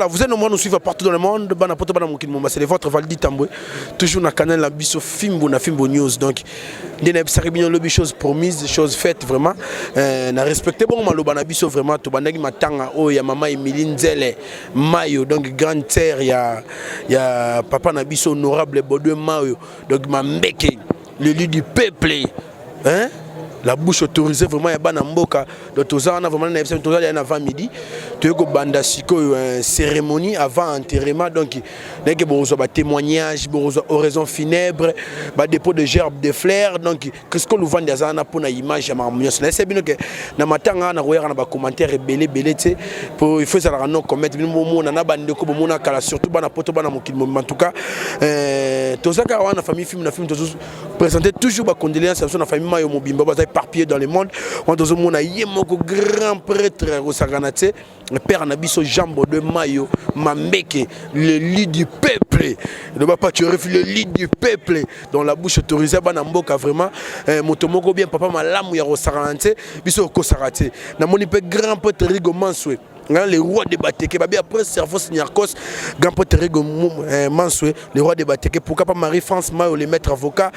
Voilà, vous êtes nombreux nous suivre partout dans le monde. C'est votre Valdi Tamboué. Toujours dans le canal Bisso Fimbo, na Fimbo News. Donc, des choses promises, choses faites vraiment. Na respecté bon maloba na biso vraiment. To bandagi matanga oh ya maman Emiline Nzele Mayo donc grande terre ya papa na biso honorable Bodoué Mayo donc Mambeke le lit du peuple hein. La bouche autorisée vraiment, il y a ban mboka. Donc tout ça on a vraiment avant midi. Tu as banda siko cérémonie avant enterrement donc dès que bon ba témoignage, bon oraison funèbre, ba dépôt de gerbes de fleurs donc qu'est-ce qu'on nous vend des ana pour na image à harmonieux. C'est bien que na matanga na roya na ba commentaire belé tu pour il faut ça la non commettre mo na bande ko mo na kala surtout bana poto bana mokili en tout cas tout ça car on a famille film tous présenter toujours ba condoléances à la famille Mayo Mobimba éparpillé dans le monde. On a un grand prêtre au Saganate, le père Nabiso Jambo de Mayo, Mambeke, le lit du peuple. Ne va pas tuer le lit du peuple dans la bouche autorisée. Banamboka vraiment. Motomoko bien papa malamu ya Rosaganate, biso Kosarate. Na moni pe grand prêtre Rigo Mansoué. Les rois de Bateke, après Servos Niarkos, grand prêtre Rigo Mansoué, les rois de Bateke. Pourquoi pas Marie-France Mayo, les maîtres avocats,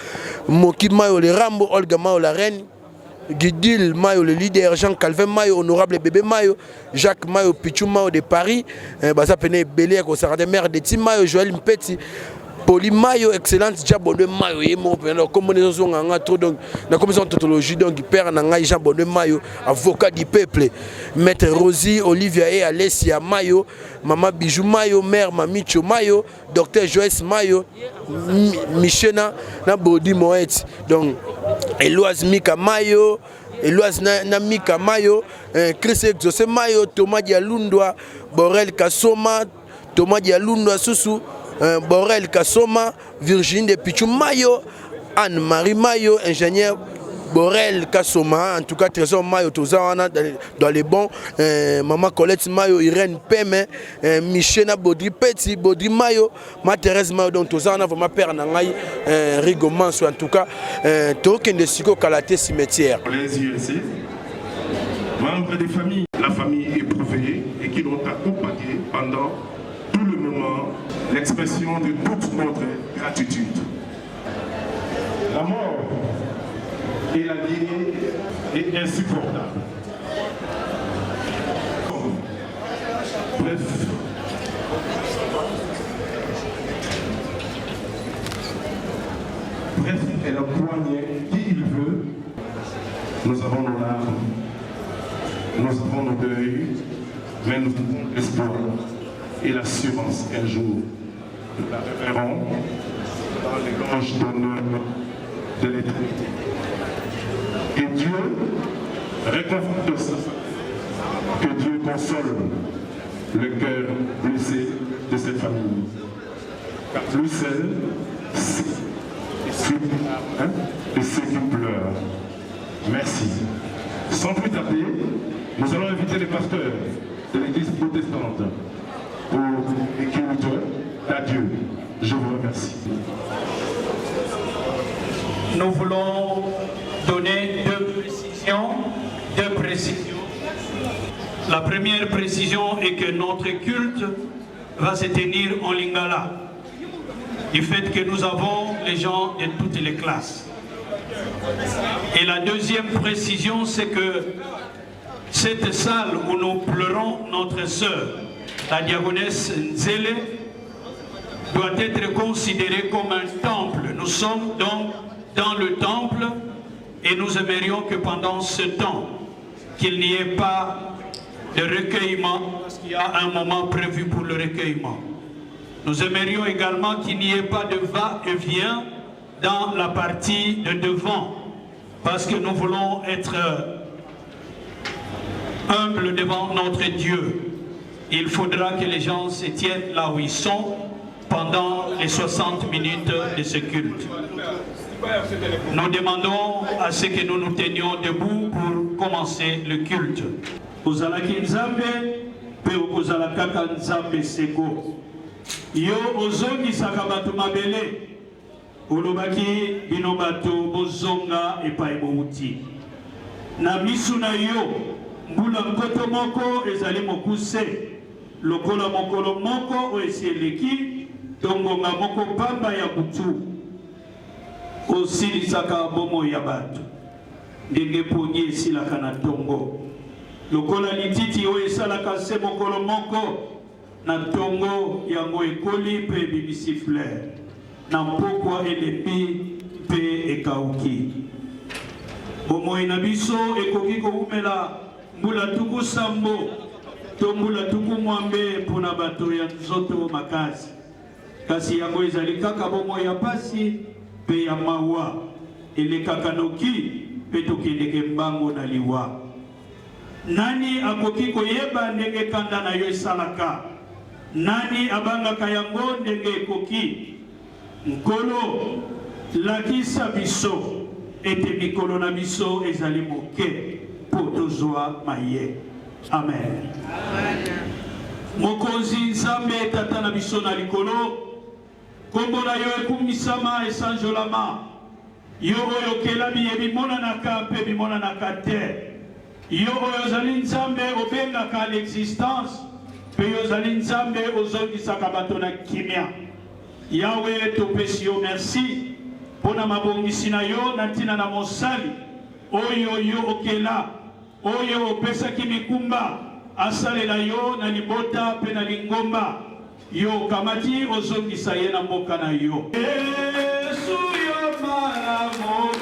Moki Mayo, les Rambo, Olga Mayo, la reine. Guidil Mayo, le leader, Jean-Calvin Mayo, honorable bébé Mayo, Jacques Mayo, Pichou Mayo de Paris, Baza Pene Belé, Kosarade Mère de Tim Mayo, Joël Mpeti, Poli Mayo, excellence, Jabon de Mayo, comme on est trop donc, la commission de tautologie, donc, père Nangaï, Jabon de Mayo, avocat du peuple, maître Rosie, Olivia et Alessia Mayo, Maman Bijou Mayo, mère Mamicho Mayo, docteur Joyce Mayo, Michena, Nabodi Moët, donc, Eloise Mika Mayo, Eloise Namika Mayo, Chris Exaucé Mayo, Thomas Dialundwa, Borel Kassoma, Thomas Dialundwa Soussou, Borel Kassoma, Virginie de Pichou Mayo, Anne-Marie Mayo, ingénieur Borel Kassoma, en tout cas Trésor Mayo, tout ça dans les bons, Maman Colette Mayo, Irène Peme, Michena Bodri Petit, Bodri Mayo, Ma Thérèse Mayo, donc tout ça on a vraiment père Nangaï, Rigo Manso, en tout cas, Token de Siko Kalaté cimetière. Les ULC, membres des familles, la famille éprouvée et qui l'ont accompagné pendant tout le moment, l'expression de toute notre gratitude. La mort et la lignée est insupportable. Bref, elle a poigné qui il veut. Nous avons nos larmes, nous avons nos deuils, mais nous avons l'espoir et l'assurance qu'un jour nous la reverrons dans les granges d'honneur de l'éternité. Et Dieu réconforte ça. Que Dieu console le cœur blessé de cette famille. Car plus seul, c'est et ceux qui pleurent. Merci. Sans plus tarder, nous allons inviter les pasteurs de l'église protestante pour les cultes d'adieu. Je vous remercie. Nous voulons donner deux précisions. La première précision est que notre culte va se tenir en lingala, du fait que nous avons les gens de toutes les classes. Et la deuxième précision, c'est que cette salle où nous pleurons notre sœur, la diaconesse Nzele, doit être considérée comme un temple. Nous sommes donc dans le temple et nous aimerions que pendant ce temps, qu'il n'y ait pas de recueillement, parce qu'il y a un moment prévu pour le recueillement. Nous aimerions également qu'il n'y ait pas de va-et-vient dans la partie de devant, parce que nous voulons être humbles devant notre Dieu. Il faudra que les gens se tiennent là où ils sont pendant les 60 minutes de ce culte. Nous demandons à ce que nous nous tenions debout pour commencer le culte. Ozalaki Nzambe, pe okozalaka kaka Nzambe seko. Yo ozongi sakabatu mabele. Olobaki bino bato bozonga epai bouti. Na misu na yo, mbula nkoto moko ezali mokuse. lokola mokolo moko oeseleki tongonga moko pamba ya butu osilisaka bomo ya bato ndenge poni esilaka na tongo lokola lititi oyo esalaka se mokolo moko na tongo yango ekoli mpe ebimisi fleur na mpokwa elembi mpe ekauki bomoi na biso ekoki koumela mbula tuku sambo to mbula tuku mwambe mpona bato ya nzoto makasi kasi yango ezali kaka bomoi ya pasi mpe ya mawa elekaka noki mpe tokendeke mbango na liwa nani akoki koyeba ndenge kanda na yo esalaka nani abangaka yango ndenge ekoki nkolo lakisa biso ete mikolo na biso ezali moke po tozwa maye amen mokonzi nzambe tata na biso na likolo kombo na yo ekumisama esanjolama yo oyo kelami ebimonanaka mpe bimonanaka te yo oyo ozali nzambe obengaka l'existence mpe yo ozali nzambe ozongisaka bato na kimia yawe topesi yo merci mpona mabongisi na yo na ntina na mosali oyo yo okela oyo opesaki mikumba asalela yo na libota mpe na lingomba yo kamati ozongisa ye na mboka na yo Yesu yo malamu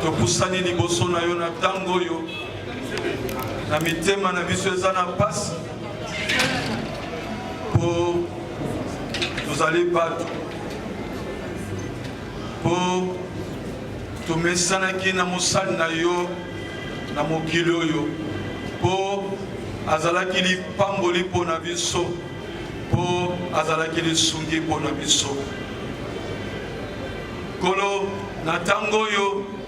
topusani liboso na yo na tango yo na mitema na biso eza na pasi po tozali bato po tomesanaki na mosali na yo na mokili oyo po azalaki lipamboli mpo na biso po azalaki lisungi mpo na biso kolo na tango oyo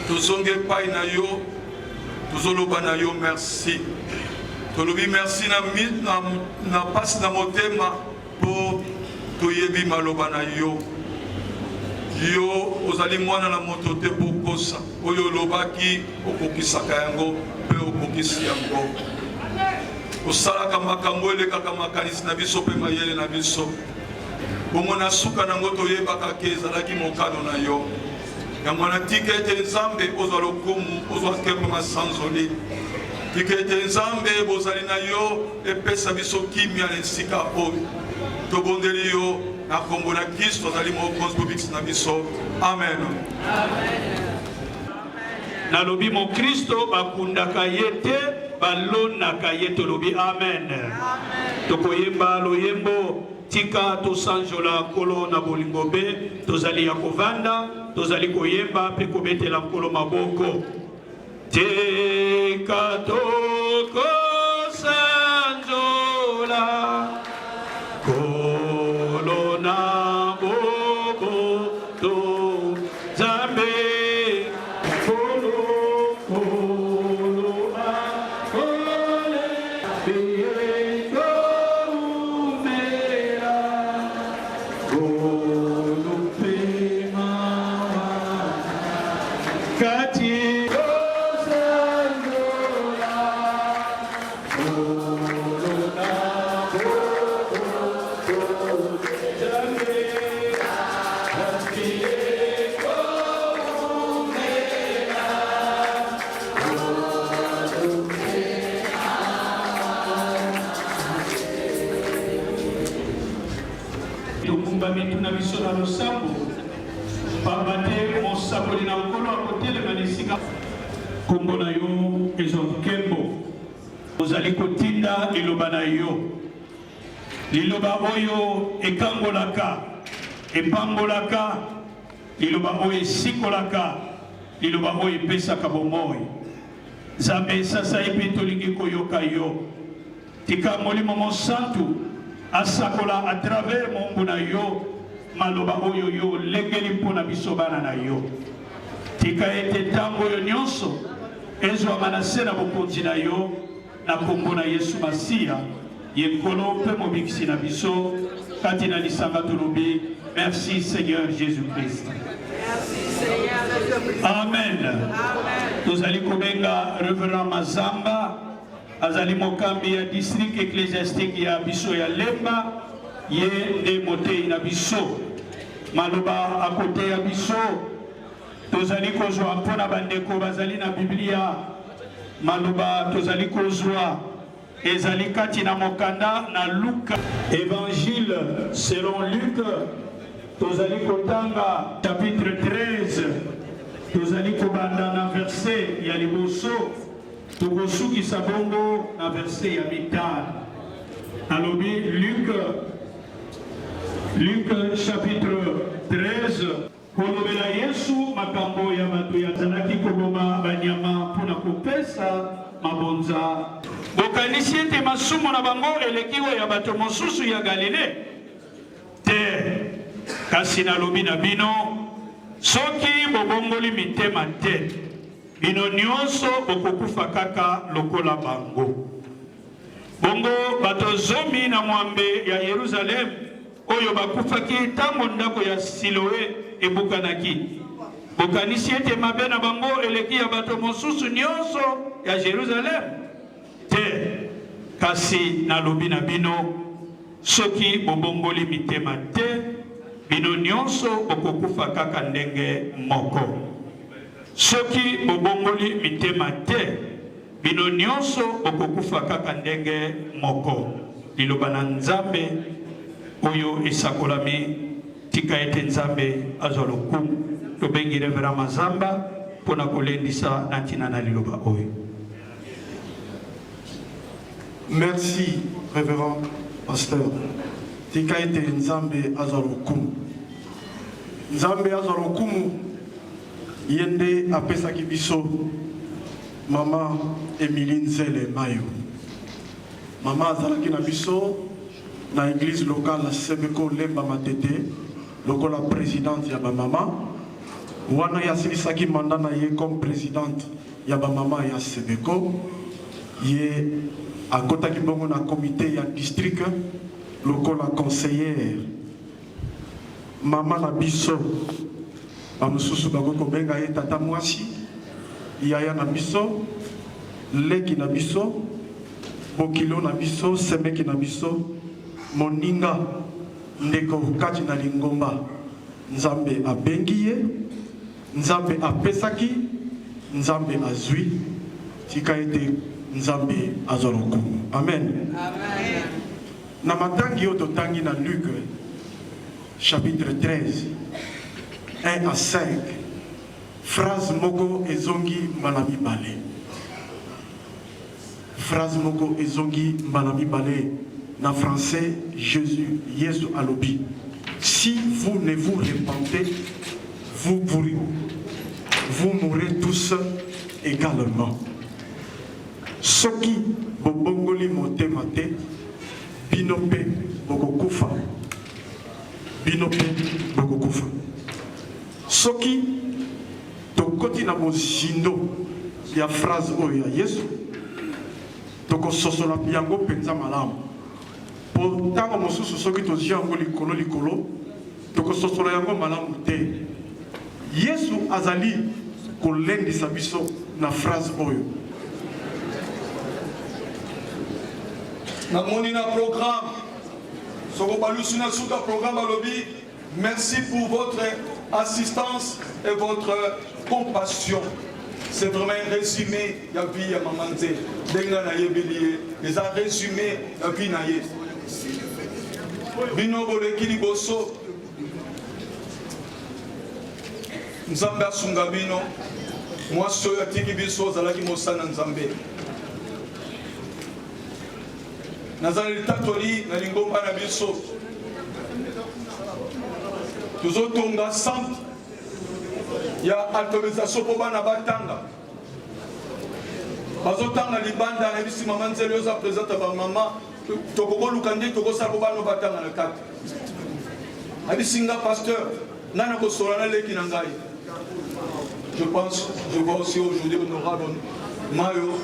tozonge epai na yo tozoloba na yo merci tolobi merci na pasi na motema po toyebi maloba na yo yo ozali mwana na moto te pokosa oyo olobaki okokisaka yango mpe okokisi yango osalaka makambo elekaka makanisi na biso mpe mayele na biso bongo na suka nango toyebaka ke ezalaki mokano na yo yango na tika ete nzambe ozwa lokumu ozwa kembe masanzoli tika ete nzambe bozali na yo epesa biso kimia na esika oyo tobondeli yo na kombo na Kristo azali mokonzi bobikisi na biso amen nalobi mo Kristo bakundaka ye te balonaka ye tolobi amen tokoyemba loyembo tika tosanjola nkolo na bolingo be tozali ya kovanda tozali koyemba mpe kobetela nkolo maboko tika tokosanjola nkolo na bobo tozambe mituna biso na losambo babate mosakoli na nkolo akotelema na esika kombo na yo ezokembo ozali kotinda liloba na yo liloba oyo ekangolaka epambolaka liloba oyo esikolaka liloba oyo epesaka bomoi nzambe sasa ye mpe tolingi koyoka yo tika molimo mosantu asakola à travers mon na yo maloba oyo yo lengeli mpona biso bana na yo tika ete ntango oyo nyonso ezwama na se na bokonzi na yo na kombo na yesu masiya ye nkolo mpe mobikisi na biso kati na lisanga tolobi merci seigneur jésus christ amen tozali kobenga reverend mazamba azali mokambi ya district ecclésiastique ya biso ya Lemba ye nde motei na biso maloba akote ya biso tozali kozwa mpona bandeko bazali na biblia maloba tozali kozwa ezali kati na mokanda na Luka évangile selon Luc tozali kotanga chapitre 13 tozali kobanda na verset ya liboso tokosukisa bongo na verset ya mitano alobi Luc chapitre 13 kolobela yesu makambo ya bato yazalaki koboma banyama mpona kopesa mabonza bokanisi ete masumu na bango eleki oyo ya bato mosusu ya galile te kasi nalobi na bino soki bobongoli mitema te bino nyonso bokokufa kaka lokola bango bongo bato zomi na mwambe ya Yerusalem oyo bakufaki ntango ndako ya Siloe ebukanaki bokanisi ete mabe na bango eleki ya bato mosusu nyonso ya Jerusalem te kasi nalobi na bino soki bobongoli mitema te bino nyonso bokokufa kaka ndenge moko soki bobongoli mitema te bino nyonso bokokufa kaka ndenge moko liloba na nzambe oyo esakolami tika ete nzambe azwa lokumu tobengi reverend Mazamba mpona kolendisa na ntina na liloba oyo. Merci révérend pasteur tika ete nzambe azwa lokumu nzambe azwa lokumu yende apesaki biso mama Emilie Nzele Mayo mama azalaki na biso na église locale la Sebeko Lemba Matete lokola présidente ya ba mama wana yasilisaki mandat na ye comme présidente ya ba mama ya Sebeko ye akotaki bongo na comité ya district lokola conseillère mama na biso bamususu bakoko benga ye tata mwasi yaya na biso leki na biso bokilo na biso semeki na biso moninga ndeko kati na lingomba nzambe abengi ye nzambe apesaki nzambe azwi tika ete nzambe azwa lokumu amen na matangi oyo totangi na Luc chapitre 13 1 à 5 phrase moko ezongi mbala mibale phrase moko ezongi mbala mibale En français, Jésus, Yesu alobi. Si vous ne vous repentez, vous mourrez tous également. Soki bobongoli motema te, binope bokokufa. Binope bokokufa. Soki tokoti na mozindo ya phrase oyo ya Yesu, tokososola yango penza malamu. Po tango mosusu soki tozia yango likolo, tokososola yango malamu te. Yesu azali kolendisa biso na phrase oyo. Namoni na programme. Sokobalusu na suka programme à lobby. Merci pour votre assistance et votre compassion. C'est vraiment un résumé de la vie de Maman Nzé. Denga na yebelie, les a résumé la vie na ye. Bino boleki liboso. Nzambe asunga bino. Moi soyo atiki biso zalaki mosana Nzambe. Nazali tatoli na lingomba na biso. Tuzotonga centre ya alphabétisation pour bana batanga. Bazotanga libanda na bisi Maman Nzé yoza présente ba mama tokoko lukande toko sa ko bana batanga na kati. Abisinga pasteur nana ko solana leki na ngai. Je vois aussi aujourd'hui honorable Mayo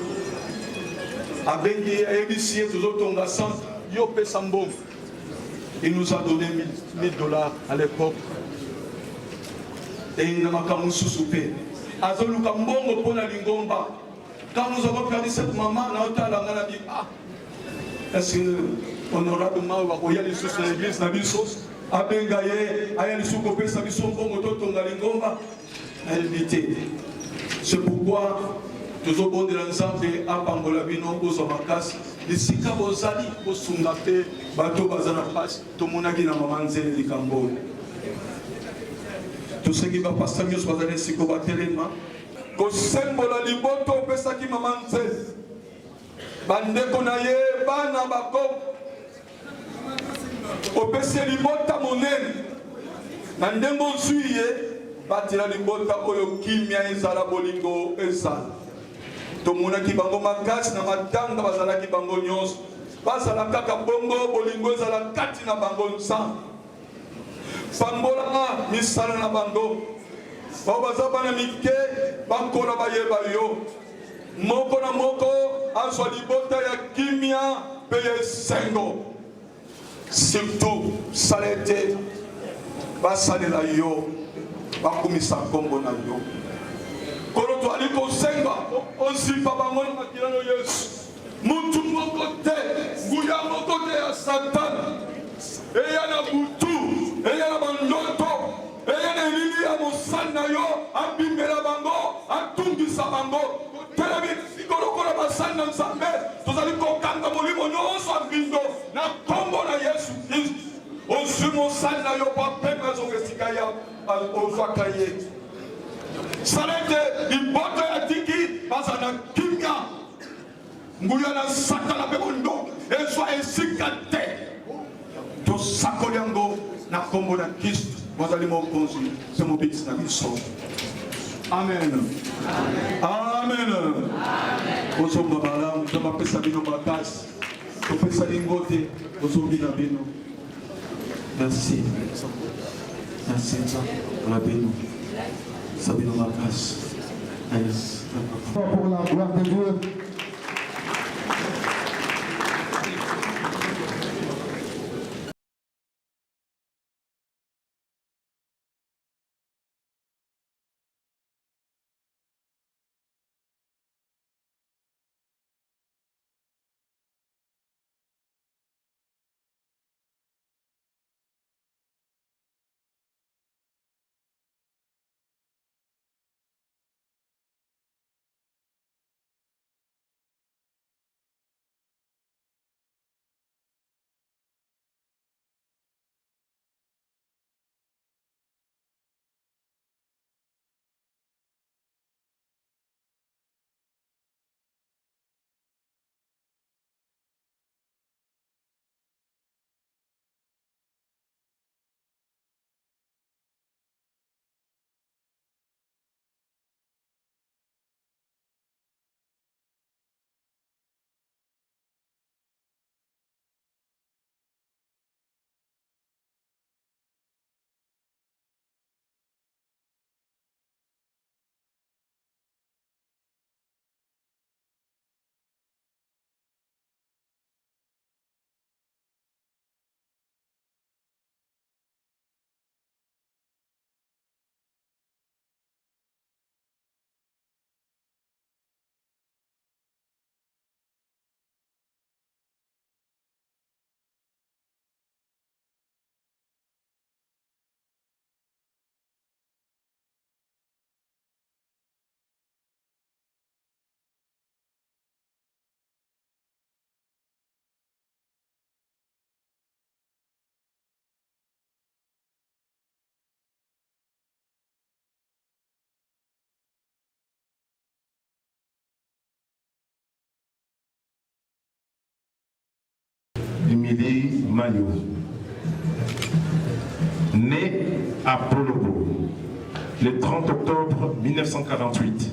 Abengi Abisi tuzotonga centre yo pesa mbongo. Il nous a donné $1000 à l'époque. Et il n'a pas qu'à nous souper. Azoluka mbongo pour la lingomba. Quand nous avons perdu cette maman, on a dit, ah, est-ce que honorablement, on va y aller sur l'église, na bisos, abengaye, aye les sous-copés, sa biso mbongo, totonga lingomba. Elle était. C'est pourquoi, nous avons de l'ensemble à Pangolabino, aux Omakas, les Sika Bozali, aux Sungapé, Bato Bazana Pass, Tomonagi na Mamanze, les Cambo. Tout ce qui va passer mieux soit dans les Sikobaterema. Ko sembola liboto pesa ki Mamanze. Bande konaye, bana bako. Opese libota monen. Nandembo suye, batila libota oyo kimia ezala bolingo ezala. Tomona ki bango makasi na matanga bazala ki bango nyos. Bazala kaka bongo bolingo ezala kati na bango nsa. Pambola misala na bango. Babaza bana mike bankola bayeba yo. Moko na moko azwa libota ya kimia peye sengo. Surtout salete basalela yo bakumisa kombo na yo. Kolo to aliko senga onsipa bango na makilano Yesu. Mutu moko te, nguya moko te ya Satan. Eya na butu, eya na bandoto, eya na elili ya mosana yo, abimbela bango, atungisa bango. Telabi sikolo kola basana Nzambe, tozali kokanga molimo nyonso abindo na kombo na Yesu Kristo. Ozwi mosana yo pa pema zongesika ya ozwaka ye. Salete liboto ya tiki bazana kimia. Nguya na sakala bebondo, ezwa esika te. To sakoliango na kombo na Kristo bazali mokonzi se mobisi na biso. Amen. Amen. Ozomba bala mtamba pesa bino bakasi. To pesa lingote ozombi na bino. Merci. Merci pour bino. Sabino bakasi. Pour la gloire de Dieu. Émilie Mayo, née à Bolobo le 30 octobre 1948.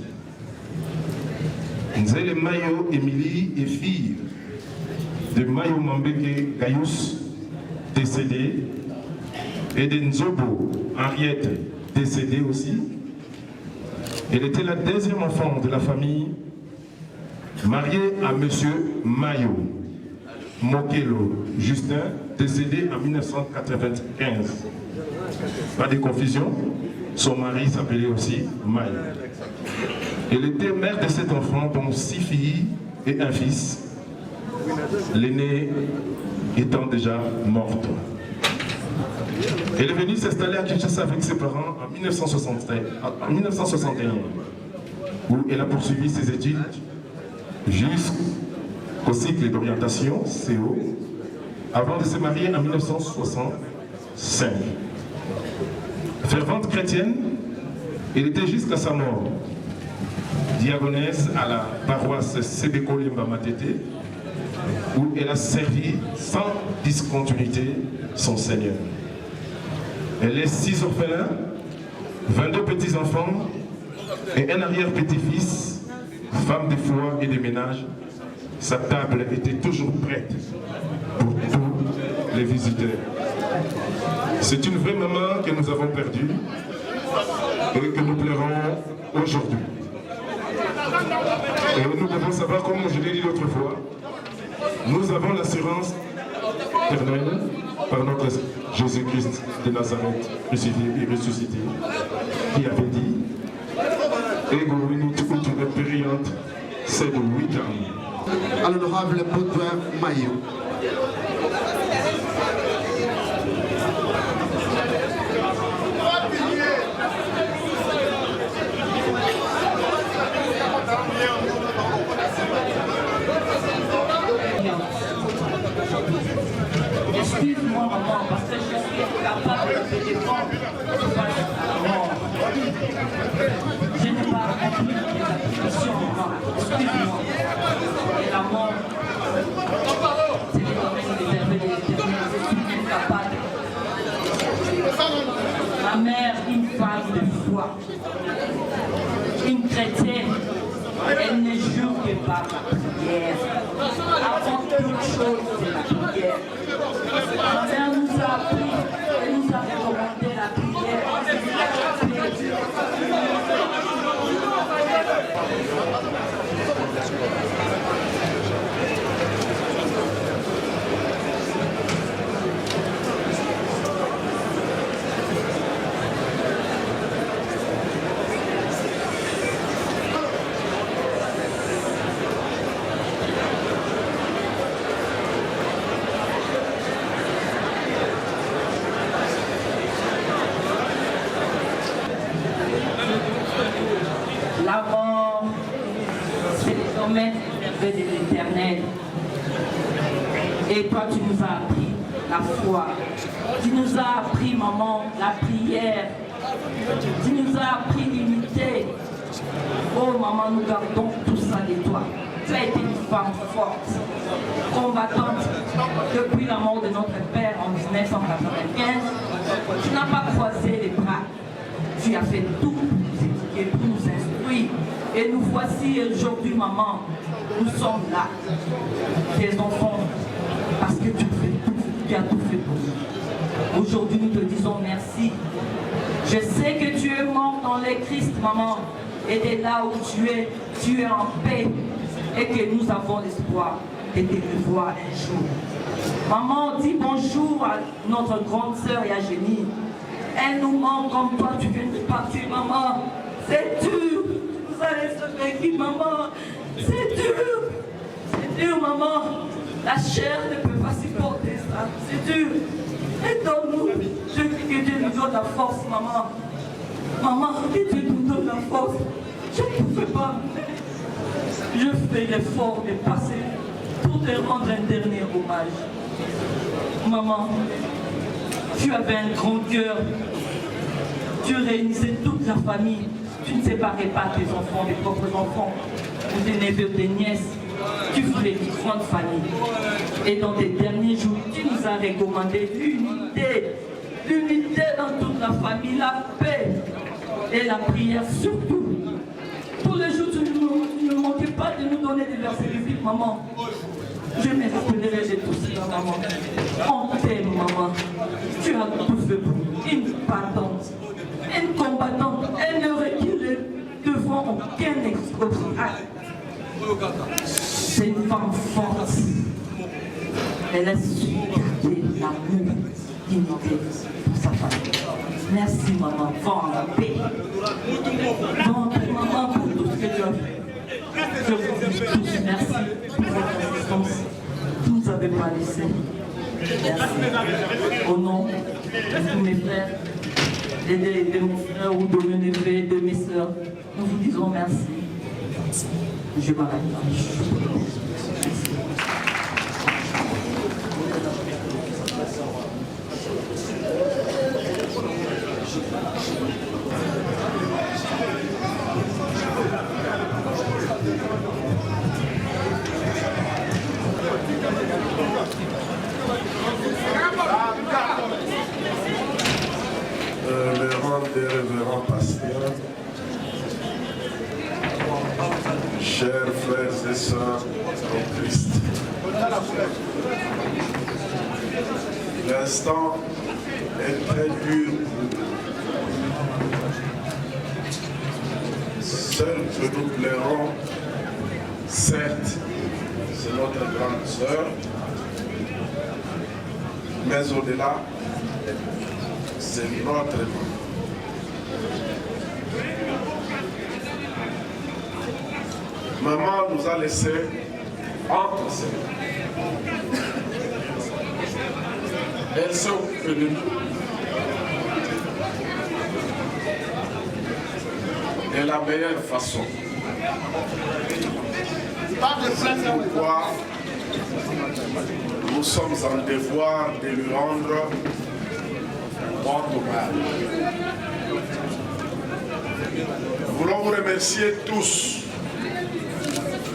Nzele Mayo Émilie est fille de Mayo Mambeke Gayus, décédé, et de Nzobo Henriette, décédée aussi. Elle était la deuxième enfant de la famille, mariée à monsieur Mayo Mokelo Justin, décédé en 1995. Pas de confusion, son mari s'appelait aussi Mayo. Elle était mère de 7 enfants, dont 6 filles et un fils, l'aînée étant déjà morte. Elle est venue s'installer à Kinshasa avec ses parents en 1961, où elle a poursuivi ses études jusqu'au cycle d'orientation, CO, avant de se marier en 1965. Fervente chrétienne, elle était jusqu'à sa mort diaconesse à la paroisse Sebeko Limba Matete, où elle a servi sans discontinuité son Seigneur. Elle laisse 6 orphelins, 22 petits-enfants et un arrière-petit-fils, femme de foi et de ménage. Sa table était toujours prête pour tous les visiteurs. C'est une vraie maman que nous avons perdue et que nous pleurons aujourd'hui. Et nous devons savoir, comme je l'ai dit l'autre fois, nous avons l'assurance éternelle par notre Jésus-Christ de Nazareth, crucifié et ressuscité, qui avait dit Ego venit ut reperiant, c'est de 8 ans. À l'honorable Baudouin Mayo. Excuse-moi maman, parce que je suis incapable de te défendre face à la mort. Je n'ai pas accompli les attributions, maman. Excuse-moi. Et la mort, c'est le domaine de l'éternel et l'éternel. Je suis incapable. Ma mère, une femme de foi, une chrétienne, elle ne joue que par la prière. Avant toute chose, c'est la prière. Ma mère nous a appris, elle nous a recommandé la prière. La mort, c'est le domaine de l'éternel. Et toi, tu nous as appris la foi. Tu nous as appris, maman, la prière. Tu nous as appris l'unité. Oh, maman, nous gardons tout ça de toi. Tu as été une femme forte, combattante depuis la mort de notre père en 1995. Tu n'as pas croisé les bras. Tu as fait tout pour nous éduquer, pour nous instruire. Et nous voici aujourd'hui, maman. Nous sommes là, tes enfants, parce que tu as tout fait pour nous. Aujourd'hui, nous te disons merci. Je sais que tu es mort dans le Christ, maman. Et de là où tu es en paix. Et que nous avons l'espoir de te revoir un jour. Maman, dis bonjour à notre grande sœur Yagénie. Elle nous manque comme toi, tu viens de partir, maman. C'est dur. Vous allez se faire, maman. C'est dur. C'est dur, maman. La chair ne peut pas supporter ça. C'est dur. Aide-nous. Je prie que Dieu nous donne la force, maman. Maman, que Dieu nous donne la force. Je ne pouvais pas. Je fais l'effort de passer pour te rendre un dernier hommage. Maman, tu avais un grand cœur. Tu réunissais toute la famille. Tu ne séparais pas tes enfants, tes propres enfants, ou tes neveux, tes nièces. tu voulais une grande famille. Et dans tes derniers jours, tu nous as recommandé l'unité. L'unité dans toute la famille, la paix et la prière surtout. Tous les jours, tu ne manquais pas de nous donner des versets bibliques, maman. Je me rappellerai de tout cela, maman. On t'aime, maman. Tu as tout fait pour nous. Une battante, une combattante. Elle ne recule devant aucun obstacle. C'est une femme forte. Elle a su garder l'amour, dignité pour sa famille. Merci, maman. Va en paix. Va en paix, maman, pour tout ce que tu as fait. Je vous dis tous merci pour votre assistance. Vous ne nous avez pas laissé. Merci. Au nom de tous mes frères et de mon frère ou de mes neveux et de mes soeurs, nous vous disons merci. Je m'arrête là. Le rang des révérends pasteurs, chers frères et sœurs en Christ, l'instant est très dur pour nous. Seul que nous plairons, certes, c'est notre grande sœur, mais au-delà, c'est notre maman. Maman nous a laissé entre ses mains. Elle s'est occupée de nous. De la meilleure façon. C'est pourquoi nous sommes en devoir de lui rendre grand hommage. Nous voulons vous remercier tous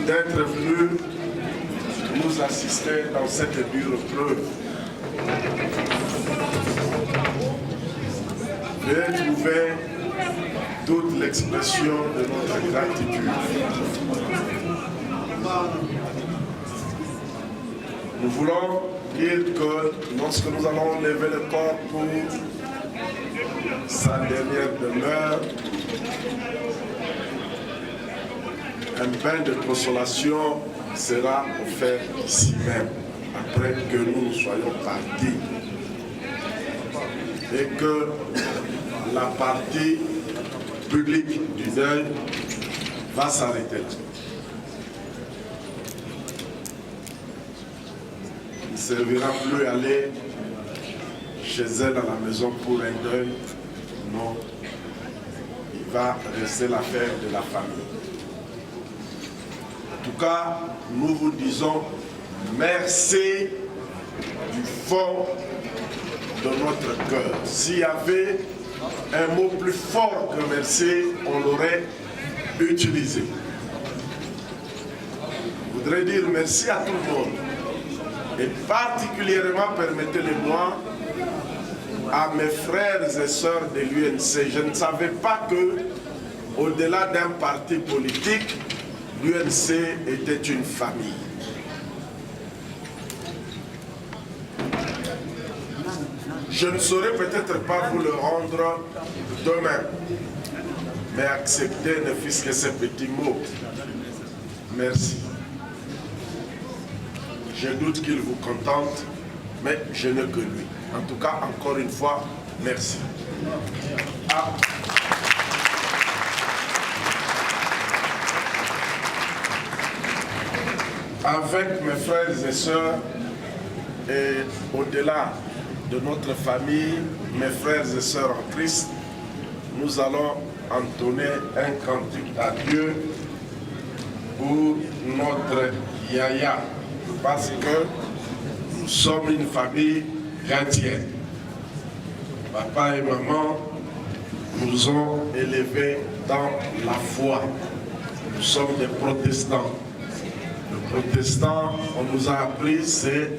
d'être venus nous assister dans cette dure preuve. Veuillez trouver toute l'expression de notre gratitude. Nous voulons dire que lorsque nous allons lever le corps pour sa dernière demeure, un pain de consolation sera offert ici même, après que nous soyons partis. Et que la partie publique du deuil va s'arrêter là. Il ne servira plus à aller chez elle à la maison pour un deuil. Non, il va rester l'affaire de la famille. En tout cas, nous vous disons merci du fond de notre cœur. S'il y avait un mot plus fort que merci, on l'aurait utilisé. Je voudrais dire merci à tout le monde. Et particulièrement, permettez-le-moi, à mes frères et sœurs de l'UNC. Je ne savais pas que, au-delà d'un parti politique, l'UNC était une famille. Je ne saurais peut-être pas vous le rendre demain, mais acceptez ne fût-ce que ces petits mots. Merci. Je doute qu'il vous contente, mais je n'ai que lui. En tout cas, encore une fois, merci. Ah. Avec mes frères et sœurs, et au-delà de notre famille, mes frères et sœurs en Christ, nous allons entonner un cantique à Dieu pour notre Yaya, parce que nous sommes une famille chrétienne. Papa et maman nous ont élevés dans la foi. Nous sommes des protestants. Le protestant, on nous a appris, c'est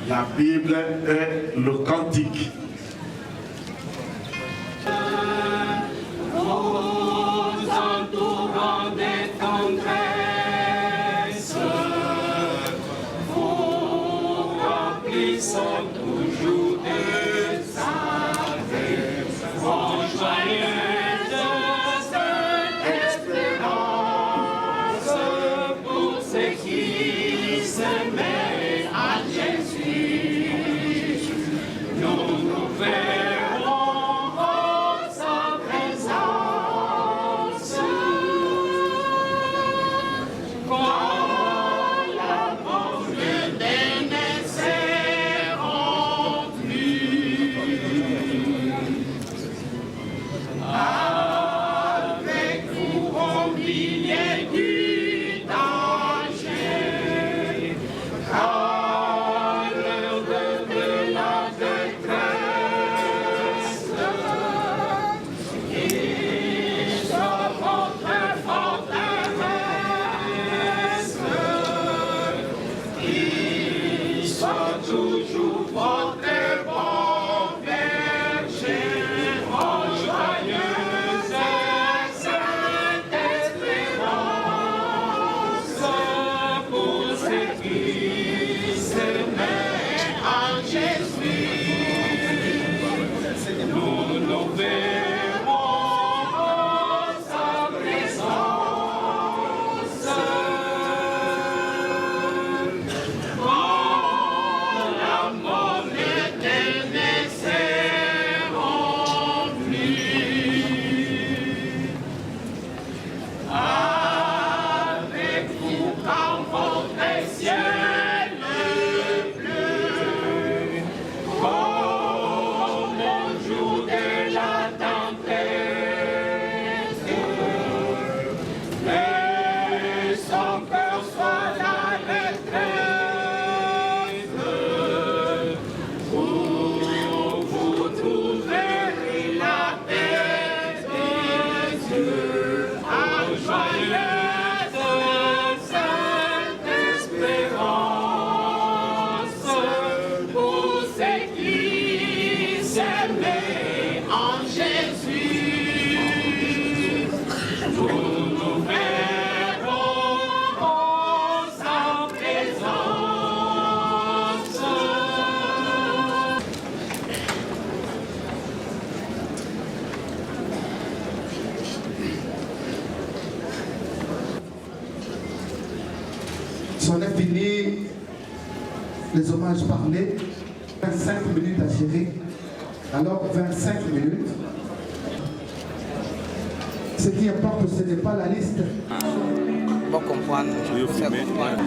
la Bible et le cantique. Vous entourant des tendresses, vous remplissant toujours de sagesse, en joyeuse espérance pour ceux qui s'aimaient à Jésus. Nous nous verrons en sa présence quand la mort des seront plus. Avec vous au milieu du danger, à l'heure de la détresse, il soit votre forteresse, il soit toujours votre bon berger, en joyeuse sainte espérance pour ceux qui s'aimaient en Jésus. Nous nous verrons en sa présence quand la mort ne seront plus. Avec vous quand votre ciel bleu, comme au jour de la tempête, et son cœur soit la retraite, où vous trouverez la paix des Dieu, en joyeuse sainte espérance pour ceux qui s'aimaient en Jésus. Nous nous verrons en sa présence. C'en est fini les hommages parlés. 25 minutes à gérer. Alors 25 minutes. Ce qui importe, ce n'est pas la liste. Pour comprendre, pour faire comprendre.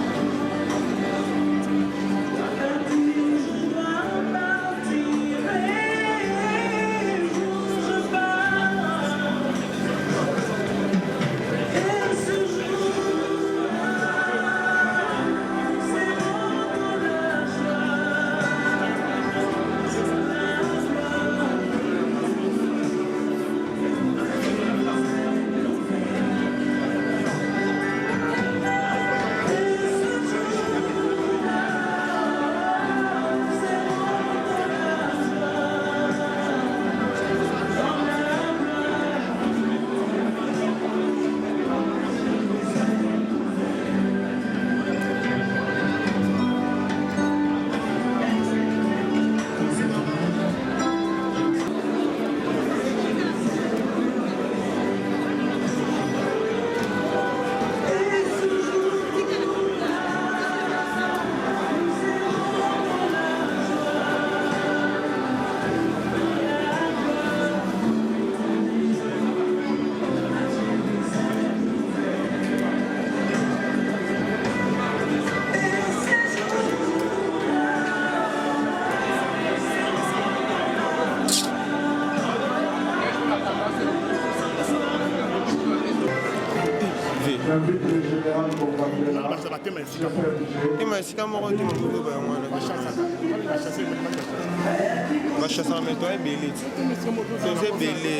Bachassa mais toi belé. C'est belé.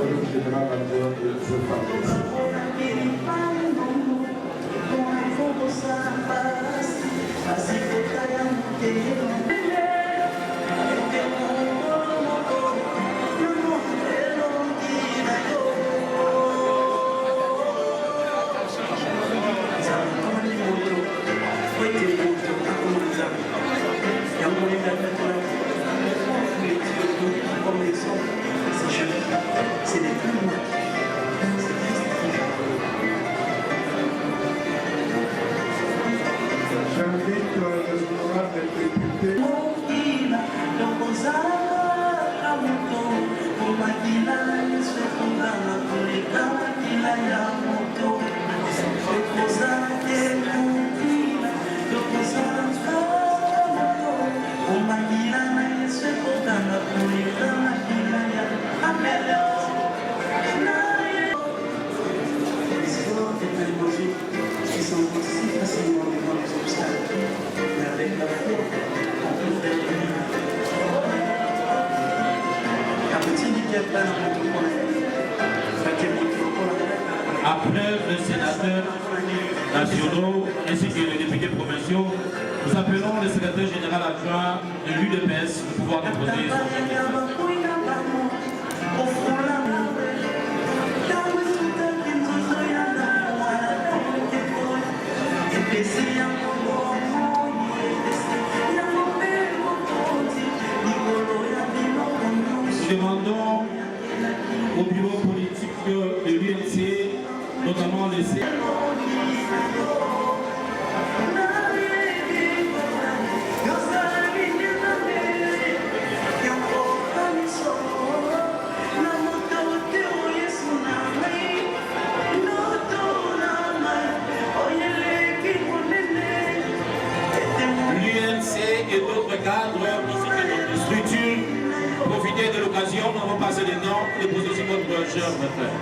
Le général Après les sénateurs nationaux ainsi que les députés provinciaux, nous appelons le secrétaire général adjoint de l'UDPS pour pouvoir déposer son Nous demandons au bureau politique de l'UNC, notamment les l'UNC et d'autres cadres ainsi que d'autres structures profiter de l'occasion, nous avons passé le temps de déposer sur votre gerbe de fleurs.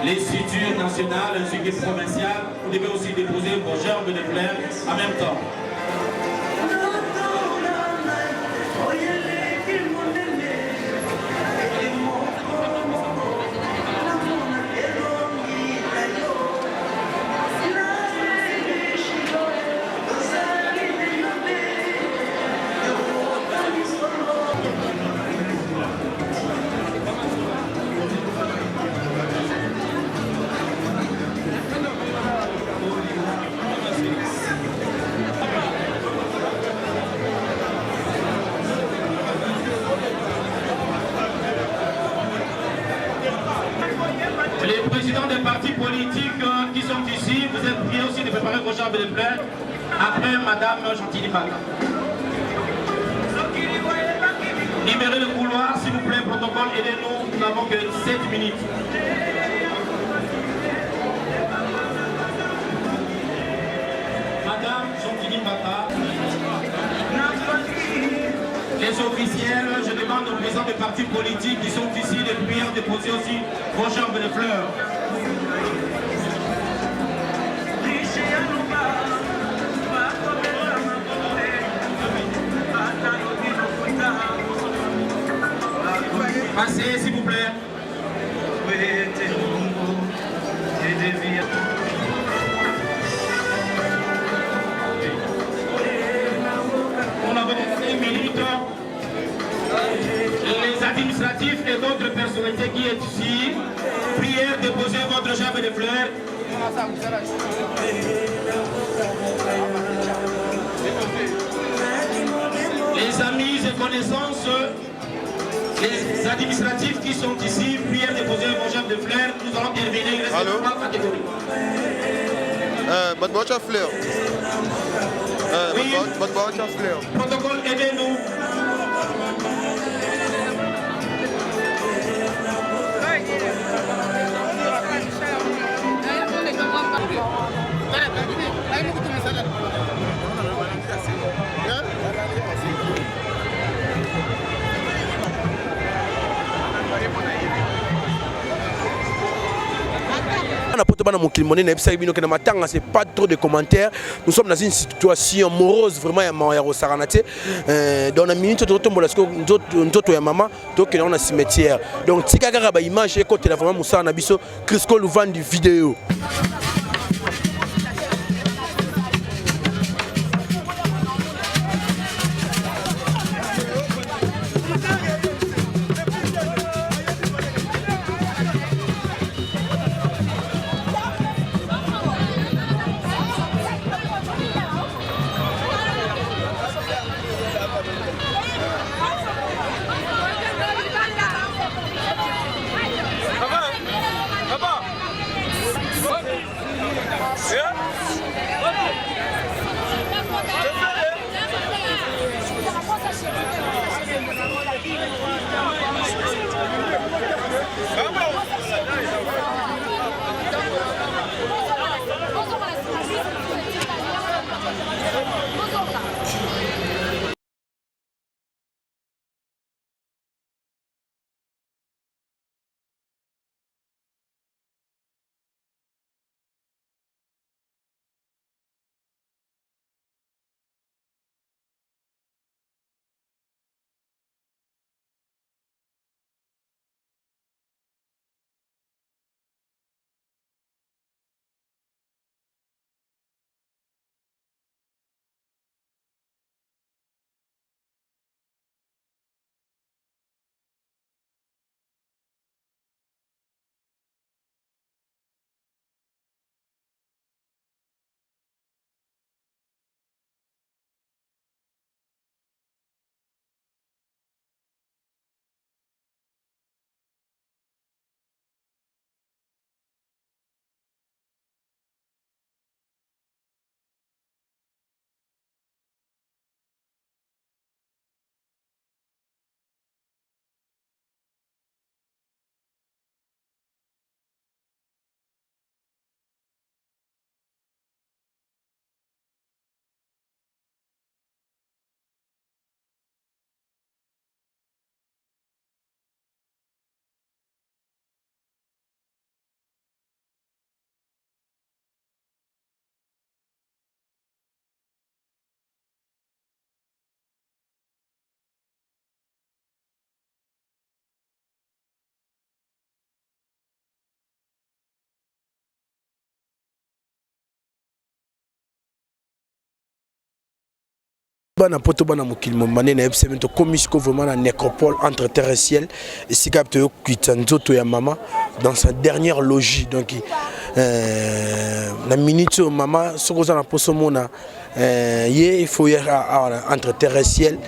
Les structures nationales ainsi que provinciales, vous devez aussi déposer vos gerbes de fleurs en même temps. Les présidents des partis politiques qui sont ici, vous êtes priés aussi de préparer vos gerbes de fleurs après Madame Chantilly-Maka. Libérez le couloir, s'il vous plaît, protocole, aidez-nous, nous n'avons que 7 minutes. Madame Chantilly-Maka, les officiels, je demande aux présidents des partis politiques qui sont ici de prier de déposer aussi vos gerbes de fleurs. Passez, s'il vous plaît. On a 5 minutes. Les administratifs et d'autres personnalités qui sont ici, priez de déposer votre gerbe de fleurs. Les amis et connaissances, les administratifs qui sont ici, priez de déposer vos gerbes de fleurs. Nous allons terminer. Il reste 3 catégories. Bonne boîte à fleurs. Oui. Bonne boîte à fleurs. Protocole, aidez-nous. C'est pas trop de commentaires. Nous sommes dans une situation morose vraiment dans la minute nous maman donc on a cimetière. Donc si quelqu'un a image et côté vraiment Moussa Nabiso Crisco Louvan du vidéo. bana poto bana mokili momane na ebse mento komisiko vraiment na nécropole entre terre et ciel et si capte yo kuitsanzoto ya mama dans sa dernière logis donc na minute mama soko za na poso mona il faut y entre terre et ciel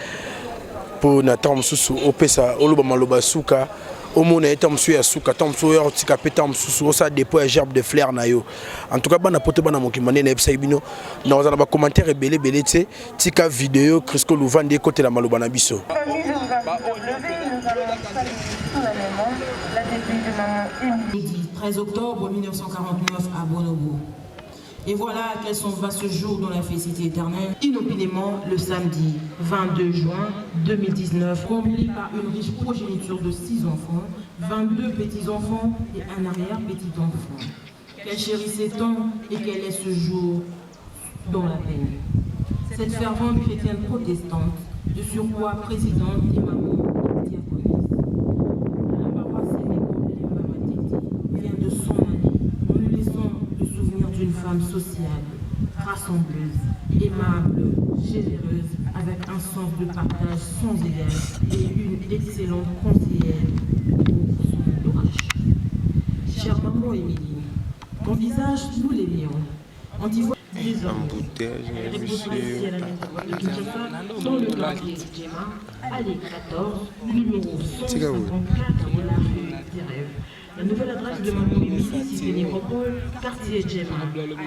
pour na tam susu opesa oloba maloba suka au monde est en suya suka tam suya tika petam susu ça dépôt à gerbe de fleurs na yo en tout cas bana poto bana mokimane na ebsa bino na za ba commentaire ebele belé tse tika vidéo Crisco Louvande côté la maloba na biso. Jeudi 13 octobre 1949 à Bonobo. Et voilà qu'elles s'en va ce jour dans la félicité éternelle. Inopinément, le samedi 22 juin 2019, comblé par une riche progéniture de 6 enfants, 22 petits-enfants et un arrière-petit-enfant. Qu'elle chérissait tant et qu'elle est ce jour dans la peine. Cette fervente chrétienne protestante, de surcroît présidente et maman diaconisse. La paroisse vient de son ami, en nous laissant le souvenir d'une femme sociale, rassembleuse, aimable, généreuse, avec un sens de partage sans égal et une excellente conseillère pour son entourage. Chère maman Émilie, ton visage, nous l'aimions. On t'y voit embouteillage, dans le quartier Djema, allée 14, numéro 154 de la rue des Rêves. La nouvelle adresse de maman Émilie, cité Nécropole, quartier Djema,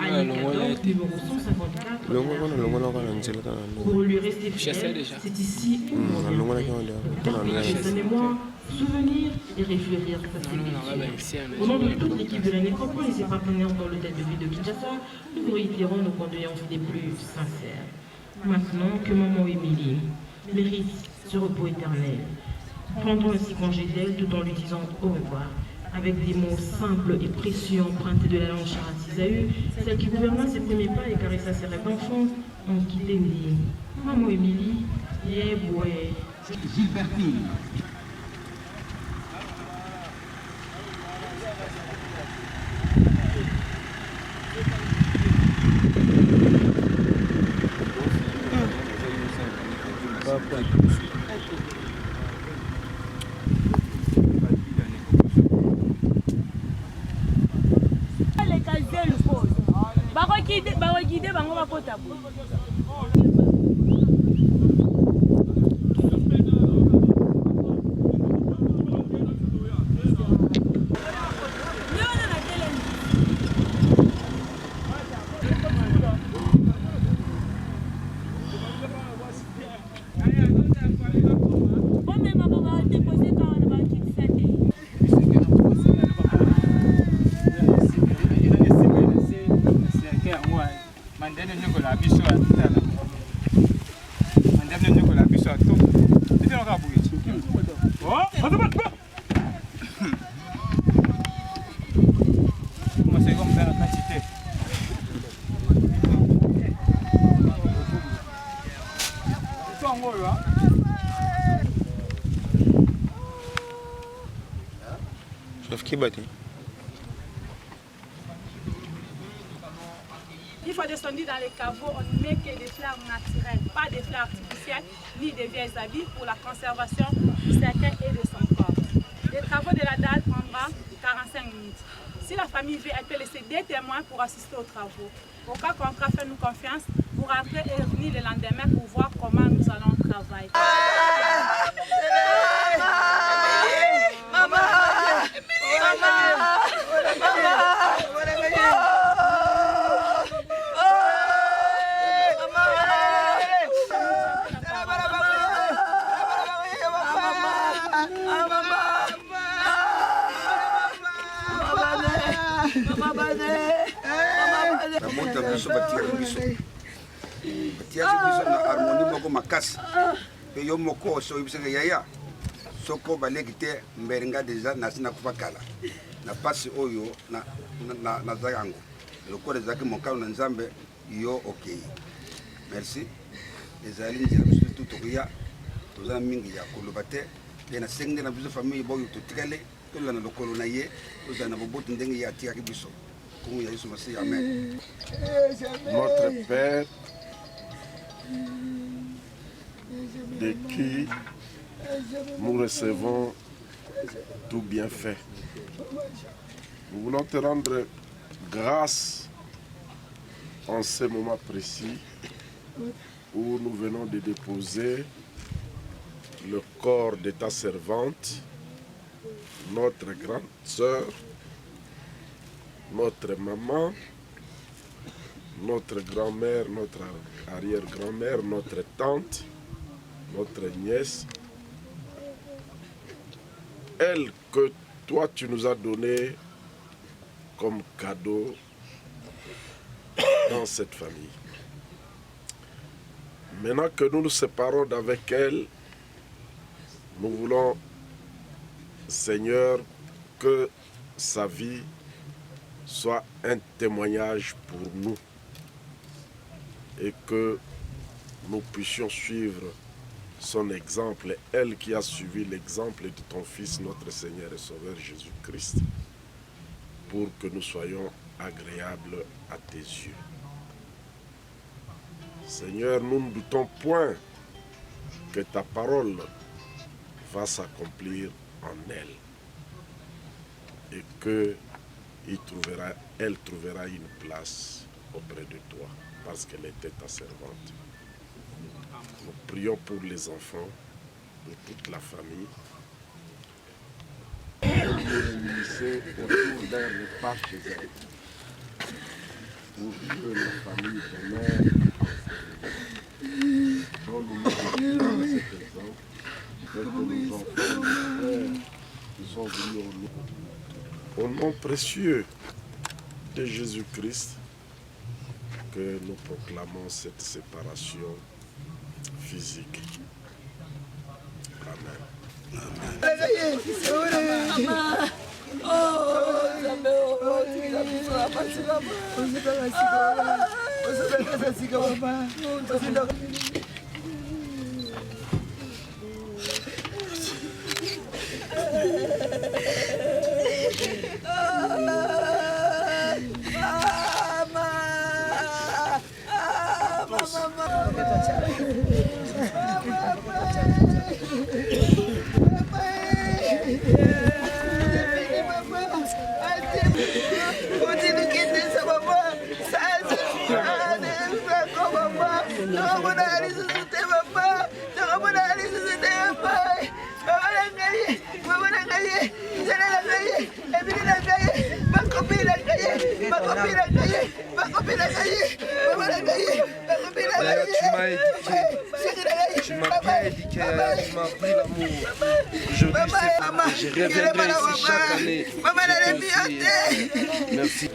allée 14, numéro 154. Pour lui rester fidèle, c'est ici où sa mémoire, souvenir et réfléchir au nom de toute l'équipe de la Nécropole et ses partenaires dans l'hôtel de ville de Kinshasa, nous vous réitérons nos condoléances les plus sincères. Maintenant que maman Émilie mérite ce repos éternel, prendrons ainsi congé d'elle tout en lui disant au revoir, avec des mots simples et précieux empruntés de la langue charatisaïe, celle qui gouverna ses premiers pas et caressa ses rêves d'enfance, en quitté dit maman Émilie, boué. Gilbertine. Bakokide bango bakota bo. Il faut descendre dans les caveaux, on ne met que des fleurs naturelles, pas des fleurs artificielles, ni des vieilles habits pour la conservation du cercueil et de son corps. Les travaux de la dalle prendra 45 minutes. Si la famille veut, elle peut laisser des témoins pour assister aux travaux. Au cas contraire, faites-nous confiance, vous rentrez et revenez le lendemain pour voir comment nous allons travailler. biso batiaki biso na harmonie moko makasi pe yo moko soyebisaka yaya soko baleki te mberinga deja nasi nakufa kala na pasi oyo naza yango lokola ezalaki mokano na nzambe yo okei merci ezali nzela biso tu tokoya toza mingi ya koloba te mpe nasengi nde na biso famille boyo totikale tozala na lokolo na ye tozala na boboto ndenge ye atiaki biso. Amen. Notre Père, de qui nous recevons tout bienfait. Nous voulons te rendre grâce en ce moment précis où nous venons de déposer le corps de ta servante, notre grande sœur, notre maman, notre grand-mère, notre arrière-grand-mère, notre tante, notre nièce, elle que toi tu nous as donnée comme cadeau dans cette famille. Maintenant que nous nous séparons d'avec elle, nous voulons, Seigneur, que sa vie soit un témoignage pour nous et que nous puissions suivre son exemple, elle qui a suivi l'exemple de ton Fils, notre Seigneur et Sauveur Jésus-Christ, pour que nous soyons agréables à tes yeux. Seigneur, nous ne doutons point que ta parole va s'accomplir en elle et qu'elle trouvera une place auprès de toi parce qu'elle était ta servante. Nous prions pour les enfants, pour toute la famille. Nous nous réunissons autour d'un repas chez elle. Pour que la famille d'honneur dont nous nous rappelons cet exemple, que nos enfants, nos frères, nous sont venus au nom précieux de Jésus-Christ, que nous proclamons cette séparation physique. Amen. Tu m'as bien éduqué, tu m'as appris l'amour. Je reviendrai ici chaque année. Merci.